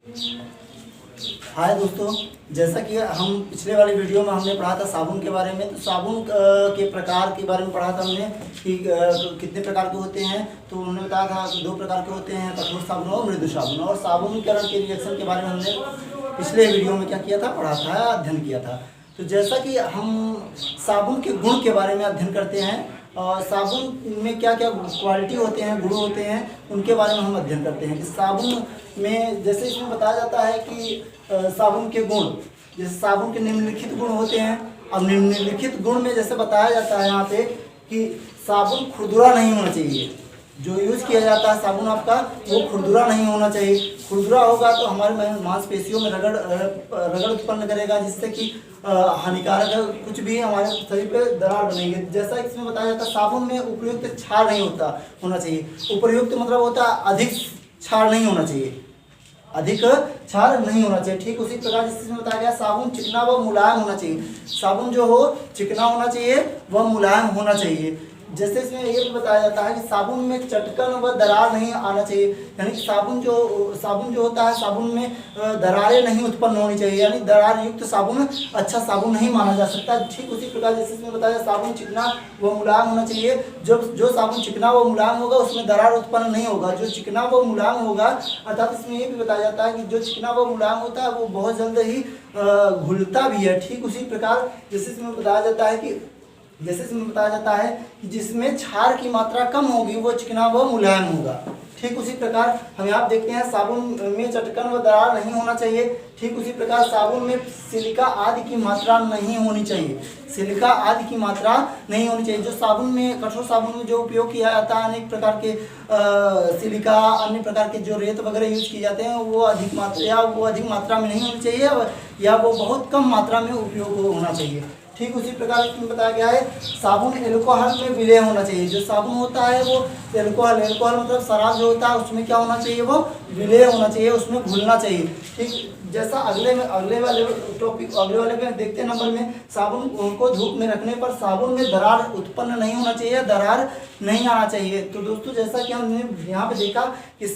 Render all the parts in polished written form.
हाय दोस्तों, जैसा कि हम पिछले वाली वीडियो में हमने पढ़ा था साबुन के बारे में। तो साबुन के प्रकार के बारे में पढ़ा था हमने कि कितने प्रकार के होते हैं। तो हमने बताया था कि 2 प्रकार के होते हैं, कठोर साबुन और मृदु साबुन। और साबुनीकरण के रिएक्शन के बारे में हमने पिछले वीडियो में क्या किया था, पढ़ा था, अध्ययन किया था। तो जैसा कि हम साबुन के गुण के बारे में अध्ययन करते हैं और साबुन में क्या क्या क्वालिटी होते हैं, गुण होते हैं, उनके बारे में हम अध्ययन करते हैं कि साबुन में जैसे इसमें बताया जाता है कि साबुन के गुण, जैसे साबुन के निम्नलिखित गुण होते हैं। अब निम्नलिखित गुण में जैसे बताया जाता है यहाँ पे कि साबुन खुरदुरा नहीं होना चाहिए। जो यूज किया जाता है साबुन आपका, वो खुरदुरा नहीं होना चाहिए। खुरदुरा होगा तो हमारे मांसपेशियों में रगड़ उत्पन्न करेगा, जिससे कि हानिकारक कुछ भी हमारे शरीर पे दरार बनेंगे। जैसा इसमें बताया जाता है साबुन में उपयुक्त क्षार नहीं होना चाहिए। उपयुक्त मतलब होता है अधिक क्षार नहीं होना चाहिए, अधिक क्षार नहीं होना चाहिए। ठीक उसी प्रकार जिसमें बताया गया साबुन चिकना व मुलायम होना चाहिए। साबुन जो हो चिकना होना चाहिए, वह मुलायम होना चाहिए। जैसे इसमें ये भी बताया जाता है कि साबुन में चटकन व दरार नहीं आना चाहिए, यानी कि साबुन जो होता है साबुन में दरारें नहीं उत्पन्न होनी चाहिए, यानी दरार युक्त साबुन अच्छा साबुन नहीं माना जा सकता। ठीक उसी प्रकार जैसे इसमें बताया साबुन चिकना व मुलायम होना चाहिए। जो साबुन चिकना व मुलायम होगा उसमें दरार उत्पन्न नहीं होगा। जो चिकना व मुलायम होगा, अर्थात इसमें ये भी बताया जाता है कि जो चिकना व मुलायम होता है वो बहुत जल्द ही घुलता भी है। ठीक उसी प्रकार जैसे इसमें बताया जाता है कि जिसमें क्षार की मात्रा कम होगी वो चिकना व मुलायम होगा। ठीक उसी प्रकार हम यहाँ देखते हैं साबुन में चटकन व दरार नहीं होना चाहिए। ठीक उसी प्रकार साबुन में सिलिका आदि की मात्रा नहीं होनी चाहिए। सिलिका आदि की मात्रा नहीं होनी चाहिए। जो साबुन में, कठोर साबुन में जो उपयोग किया जाता है, अनेक प्रकार के सिलिका, अन्य प्रकार के जो रेत वगैरह यूज किए जाते हैं, वो अधिक मात्रा में नहीं होनी चाहिए या वो बहुत कम मात्रा में उपयोग होना चाहिए। ठीक उसी प्रकार इसमें बताया गया है साबुन एल्कोहल में विलय होना चाहिए। जो साबुन होता है वो एल्कोहल मतलब शराब जो होता है उसमें क्या होना चाहिए, वो विलय होना चाहिए, उसमें घुलना चाहिए। ठीक जैसा अगले वाले में देखते हैं नंबर में, साबुन को धूप में रखने पर साबुन में दरार उत्पन्न नहीं होना चाहिए, दरार नहीं आना चाहिए। तो दोस्तों जैसा कि हमने यहाँ पे देखा कि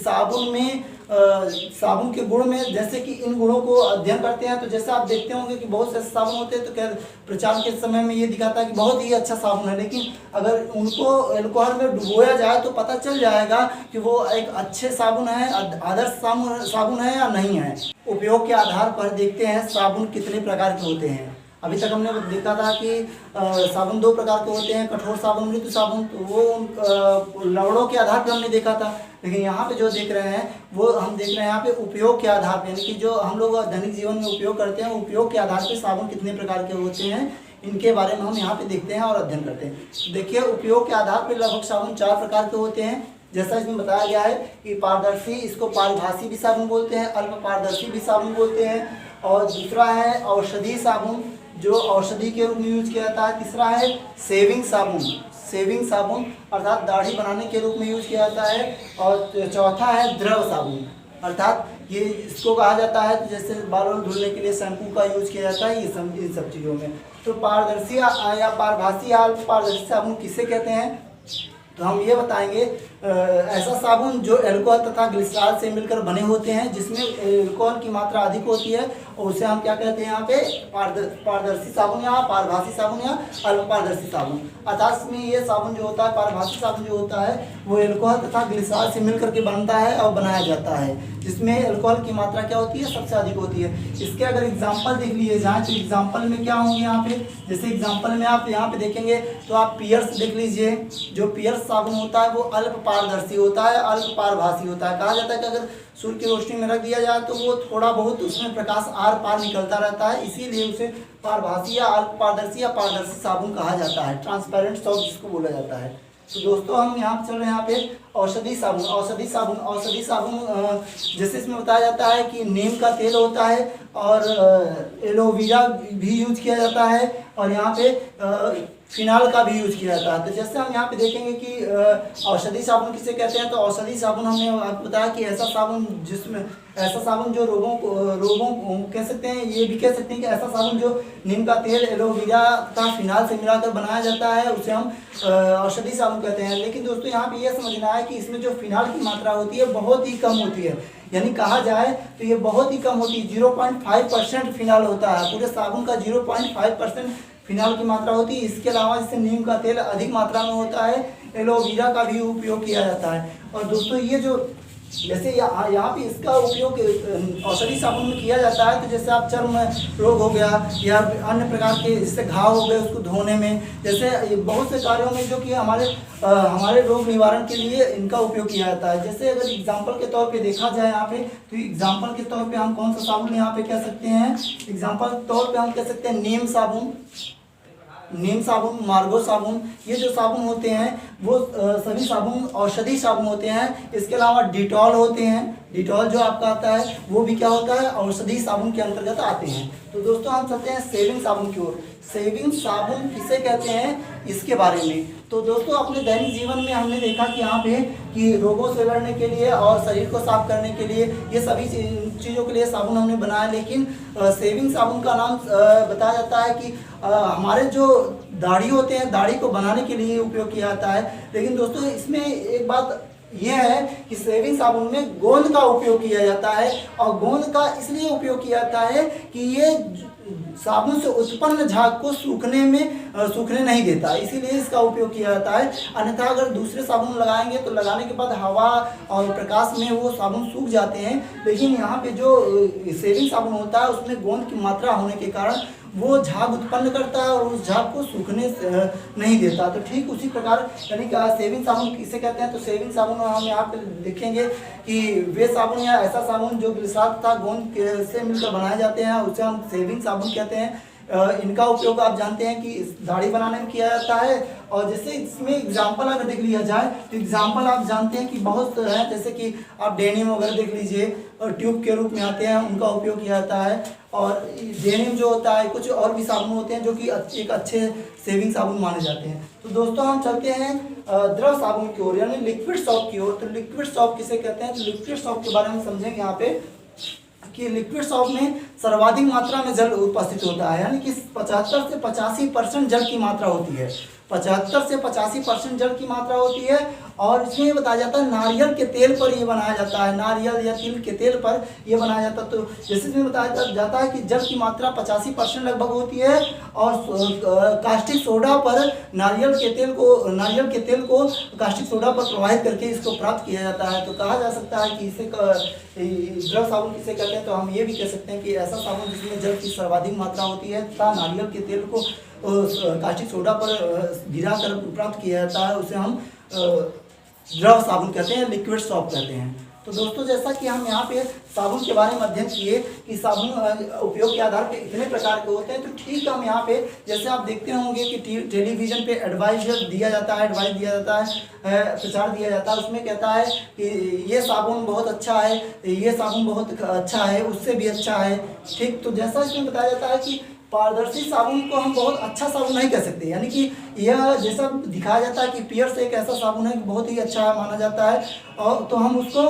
साबुन के गुण में जैसे कि इन गुणों को अध्ययन करते हैं, तो जैसा आप देखते होंगे कि बहुत से साबुन होते हैं तो क्या प्रचार के समय में ये दिखाता है कि बहुत ही अच्छा साबुन है, लेकिन अगर उनको एल्कोहल में डुबोया जाए तो पता चल जाएगा कि वो एक अच्छे साबुन है, आदर्श साबुन है या नहीं है। उपयोग के आधार पर देखते हैं साबुन कितने प्रकार के होते हैं। अभी तक हमने देखा था कि साबुन 2 प्रकार के होते हैं, कठोर साबुन, मृदु साबुन। तो वो लवड़ों के आधार पर हमने देखा था, लेकिन यहाँ पे जो देख रहे हैं वो हम देख रहे हैं यहाँ पे उपयोग के आधार पर, यानी कि जो हम लोग दैनिक जीवन में उपयोग करते हैं, उपयोग के आधार पर साबुन कितने प्रकार के होते हैं, इनके बारे में हम यहाँ पे देखते हैं और अध्ययन करते हैं। देखिए उपयोग के आधार पर लगभग साबुन 4 प्रकार के होते हैं। जैसा इसमें बताया गया है कि पारदर्शी, इसको पारिभाषी भी साबुन बोलते हैं, अल्प पारदर्शी भी साबुन बोलते हैं। और दूसरा है औषधि साबुन, जो औषधि के रूप में यूज किया जाता है। तीसरा है सेविंग साबुन अर्थात दाढ़ी बनाने के रूप में यूज किया जाता है। और चौथा है द्रव साबुन, अर्थात ये इसको कहा जाता है तो जैसे बालों धुलने के लिए शैम्पू का यूज किया जाता है, इन सब चीज़ों में। तो पारदर्शी या पारभासी या अल्प पारदर्शी साबुन किसे कहते हैं, तो हम ये बताएंगे ऐसा साबुन जो अल्कोहल तथा ग्लिसरॉल से मिलकर बने होते हैं, जिसमें अल्कोहल की मात्रा अधिक होती है, और उसे हम क्या कहते हैं यहाँ पे पारदर्शी साबुन या पारभासी साबुन या अल्प पारदर्शी साबुन। अर्थात में ये साबुन जो होता है, पारभासी साबुन जो होता है, वो अल्कोहल तथा ग्लिसरॉल से मिलकर के बनता है और बनाया जाता है, जिसमें अल्कोहल की मात्रा क्या होती है, सबसे अधिक होती है। इसके अगर एग्जाम्पल देख लिए जाए तो एग्जाम्पल में क्या होंगे यहाँ पे, जैसे एग्जाम्पल में आप यहाँ पे देखेंगे तो आप पियर्स देख लीजिए। जो पियर्स साबुन होता है वो अल्प पारदर्शी होता है, अल्प पारभासी होता है। कहा जाता है कि अगर सूर्य की रोशनी में रख दिया जाए तो वो थोड़ा बहुत उसमें प्रकाश आर पार निकलता रहता है, इसीलिए उसे पारभासी या अल्प पारदर्शी या पारदर्शी साबुन कहा जाता है, ट्रांसपेरेंट साबुन जिसको बोला जाता है। तो दोस्तों हम यहाँ चल रहे हैं यहाँ पे औषधि साबुन जैसे इसमें बताया जाता है कि नीम का तेल होता है और एलोवेरा भी यूज किया जाता है, और यहाँ पे फिनाल का भी यूज किया जाता है। तो जैसे हम यहाँ पे देखेंगे कि औषधि साबुन किसे कहते हैं, तो औषधि साबुन हमने आपको बताया कि ऐसा साबुन जो रोगों को कह सकते हैं, ये भी कह सकते हैं कि ऐसा साबुन जो नीम का तेल, एलोवेरा तथा फिनाल से मिलाकर बनाया जाता है, उसे हम औषधि साबुन कहते हैं। लेकिन दोस्तों यहाँ पे ये समझना है कि इसमें जो फिनाल की मात्रा होती है बहुत ही कम होती है, यानी कहा जाए तो ये बहुत ही कम होती है, 0.5% फिनाल होता है। पूरे साबुन का 0.5% फिनाल की मात्रा होती है। इसके अलावा इससे नीम का तेल अधिक मात्रा में होता है, एलोवेरा का भी उपयोग किया जाता है। और दोस्तों ये जो जैसे यहाँ पे इसका उपयोग औषधि साबुन में किया जाता है, तो जैसे आप चर्म रोग हो गया या अन्य प्रकार के जैसे घाव हो गए उसको धोने में, जैसे बहुत से कार्यों में जो कि हमारे रोग निवारण के लिए इनका उपयोग किया जाता है। जैसे अगर एग्जाम्पल के तौर पे देखा जाए यहाँ पे, तो एग्जाम्पल के तौर पे हम कौन सा साबुन यहाँ पे कह सकते हैं, एग्जाम्पल के तौर पे हम कह सकते हैं नीम साबुन, मार्गो साबुन। ये जो साबुन होते हैं वो सभी साबुन औषधि साबुन होते हैं। इसके अलावा डिटॉल होते हैं, डिटॉल जो आपका आता है वो भी क्या होता है, औषधि साबुन के अंतर्गत आते हैं। तो दोस्तों हम चलते हैं सेविंग साबुन की ओर। सेविंग साबुन किसे कहते हैं इसके बारे में। तो दोस्तों अपने दैनिक जीवन में हमने देखा कि यहाँ पे कि रोगों से लड़ने के लिए और शरीर को साफ करने के लिए ये सभी चीज़ों के लिए साबुन हमने बनाया, लेकिन सेविंग साबुन का नाम बताया जाता है कि हमारे जो दाढ़ी होते हैं, दाढ़ी को बनाने के लिए उपयोग किया जाता है। लेकिन दोस्तों इसमें एक बात यह है कि सेविंग साबुन में गोंद का उपयोग किया जाता है, और गोंद का इसलिए उपयोग किया जाता है कि ये साबुन से उत्पन्न झाग को सूखने नहीं देता, इसीलिए इसका उपयोग किया जाता है। अन्यथा अगर दूसरे साबुन लगाएंगे तो लगाने के बाद हवा और प्रकाश में वो साबुन सूख जाते हैं, लेकिन यहाँ पे जो सेविंग साबुन होता है उसमें गोंद की मात्रा होने के कारण वो झाग उत्पन्न करता है और उस झाग को सूखने नहीं देता। तो ठीक उसी प्रकार यानी कि सेविंग साबुन किसे कहते हैं, तो सेविंग साबुन हम यहाँ पे देखेंगे कि वे साबुन या ऐसा साबुन जो ग्लिसरॉल तथा गोंद से मिलकर बनाए जाते हैं उसे हम सेविंग साबुन कहते हैं। इनका उपयोग आप जानते हैं कि दाढ़ी बनाने में किया जाता है। और जैसे इसमें एग्जाम्पल अगर देख लिया जाए तो एग्जाम्पल आप जानते हैं कि बहुत हैं, जैसे कि आप डेनिम वगैरह देख लीजिए, और ट्यूब के रूप में आते हैं, उनका उपयोग किया जाता है। और डेनिम जो होता है, कुछ और भी साबुन होते हैं जो कि एक अच्छे सेविंग साबुन माने जाते हैं। तो दोस्तों हम चलते हैं द्रव साबुन की ओर, यानी लिक्विड सॉप की ओर। तो लिक्विड सॉप किसे कहते हैं, तो लिक्विड सॉप के बारे में समझेंगे यहाँ पे कि लिक्विड सॉप में सर्वाधिक मात्रा में जल उपस्थित होता है, यानी कि 75 से 85% जल की मात्रा होती है। 75 से 85% जल की मात्रा होती है। और इसमें ये बताया जाता है नारियल के तेल पर ये बनाया जाता है, नारियल या तिल के तेल पर ये बनाया जाता है। तो जैसे इसमें बताया जाता है कि जल की मात्रा 85% लगभग होती है, और कास्टिक सोडा पर नारियल के तेल को कास्टिक सोडा पर प्रवाहित करके इसको प्राप्त किया जाता है। तो कहा जा सकता है कि इसे द्रव साबुन किसे कहते हैं, तो हम ये भी कह सकते हैं कि ऐसा साबुन जिसमें जल की सर्वाधिक मात्रा होती है तथा नारियल के तेल को कास्टिक सोडा पर गिरा कर प्राप्त किया जाता है, उसे हम द्रव साबुन कहते हैं, लिक्विड सॉप कहते हैं। तो दोस्तों जैसा कि हम यहाँ पे साबुन के बारे में अध्ययन किए कि साबुन उपयोग के आधार पे इतने प्रकार के होते हैं, तो ठीक हम यहाँ पे जैसे आप देखते होंगे कि टेलीविज़न पे एडवाइस दिया जाता है, प्रचार दिया जाता है। उसमें कहता है कि ये साबुन बहुत अच्छा है, ये साबुन बहुत अच्छा है, उससे भी अच्छा है। ठीक, तो जैसा इसमें बताया जाता है कि पारदर्शी साबुन को हम बहुत अच्छा साबुन नहीं कह सकते, यानी कि यह जैसा दिखाया जाता है कि पियर्स एक ऐसा साबुन है कि बहुत ही अच्छा माना जाता है, और तो हम उसको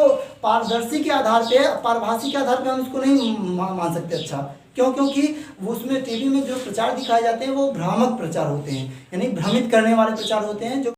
पारदर्शी के आधार पे, पारभासी के आधार पे हम उसको नहीं मान सकते अच्छा। क्योंकि उसमें टीवी में जो प्रचार दिखाए जाते हैं वो भ्रामक प्रचार होते हैं, यानी भ्रमित करने वाले प्रचार होते हैं जो